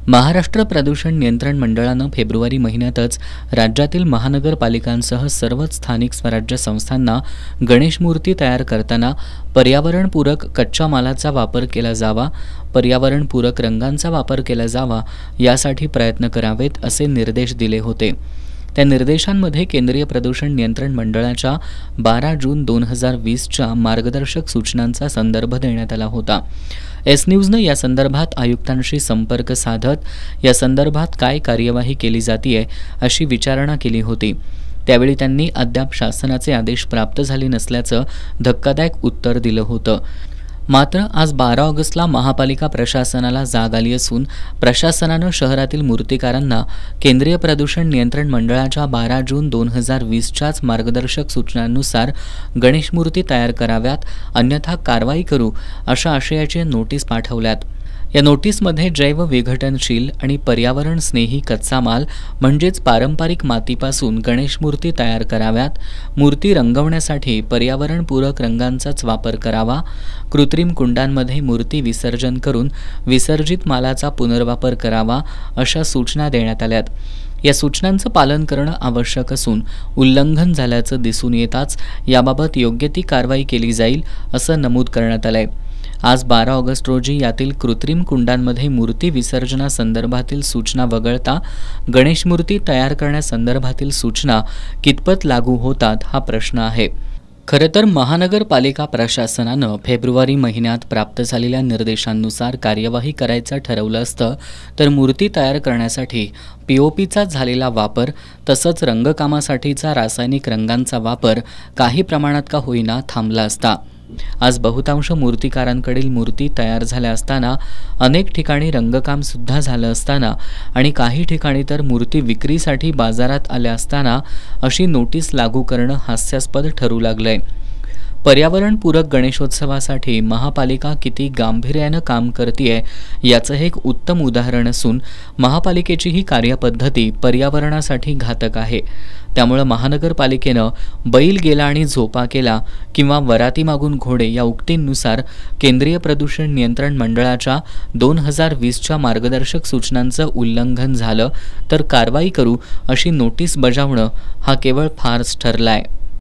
महाराष्ट्र प्रदूषण नियंत्रण मंडळानं फेब्रुवारी महिन्यातच राज्यातील महानगरपालिकांसह सर्वच स्थानिक स्वराज्य संस्थांना गणेश मूर्ती तयार करताना पर्यावरणपूरक कच्च्या मालाचा वापर केला जावा, पर्यावरणपूरक रंगांचा वापर केला जावा यासाठी प्रयत्न करावेत असे निर्देश दिले होते। त्या निर्देशांमध्ये केंद्रीय प्रदूषण नियंत्रण मंडळाच्या 12 जून 2020च्या मार्गदर्शक सूचनांचा संदर्भ देण्यात आला होता। एस न्यूजने या संदर्भात आयुक्तांशी संपर्क साधत या संदर्भात काय कार्यवाही केली जातीये अशी विचारणा केली होती। त्यावेळी त्यांनी अद्याप शासनाचे आदेश प्राप्त झाले नसल्याचं धक्कादायक उत्तर दिलं होतं। मात्र आज 12 ऑगस्टला महापालिका प्रशासनाला जाग आली असून प्रशासनानं शहरातील मूर्तिकारांना केंद्रीय प्रदूषण नियंत्रण मंडळाच्या 12 जून 2020च्याच मार्गदर्शक सूचनांनुसार गणेश मूर्ती तयार कराव्यात, अन्यथा कारवाई करू अशा आशयाचे नोटीस पाठवल्यात। या नोटीसमध्ये जैव विघटनशील आणि पर्यावरण स्नेही कच्चा माल म्हणजेच पारंपरिक मातीपासून गणेश मूर्ती तयार कराव्यात, मूर्ती रंगवण्यासाठी पर्यावरणपूरक रंगांचाच वापर करावा, कृत्रिम कुंडांमध्ये मूर्ती विसर्जन करून विसर्जित मालाचा पुनर्वापर करावा अशा सूचना देण्यात आल्यात। या सूचनांचं पालन करणं आवश्यक असून उल्लंघन झाल्याचं दिसून येताच याबाबत योग्य ती कारवाई केली जाईल असं नमूद करण्यात आलंय। आज 12 ऑगस्ट रोजी यातील कृत्रिम कुंडांमध्ये मूर्ती विसर्जनासंदर्भातील सूचना वगळता गणेश मूर्ती तयार करण्यासंदर्भातील सूचना कितपत लागू होतात हा प्रश्न आहे। खरं तर महानगरपालिका प्रशासनानं फेब्रुवारी महिन्यात प्राप्त झालेल्या निर्देशांनुसार कार्यवाही करायचं ठरवलं असतं तर मूर्ती तयार करण्यासाठी पीओपीचा झालेला वापर तसंच रंगकामासाठीचा रासायनिक रंगांचा वापर काही प्रमाणात का होईना थांबला असता। आज बहुतांश मूर्तिकारांकडील मूर्ती तयार झाल्या असताना, अनेक ठिकाणी रंगकाम सुद्धा झालं असताना आणि काही ठिकाणी तर मूर्ती विक्रीसाठी बाजारात आल्या असताना अशी नोटीस लागू करणं हास्यास्पद ठरू लागलंय। पर्यावरणपूरक गणेशोत्सवासाठी महापालिका किती गांभीर्यानं काम करतेय याचं हे एक उत्तम उदाहरण असून महापालिकेची ही कार्यपद्धती पर्यावरणासाठी घातक आहे। त्यामुळे महानगरपालिकेनं बैल गेला आणि झोपा केला किंवा वराती मागून घोडे या उक्तींनुसार केंद्रीय प्रदूषण नियंत्रण मंडळाच्या 2020च्या मार्गदर्शक सूचनांचं उल्लंघन झालं तर कारवाई करू अशी नोटीस बजावणं हा केवळ फार्स ठरलाय।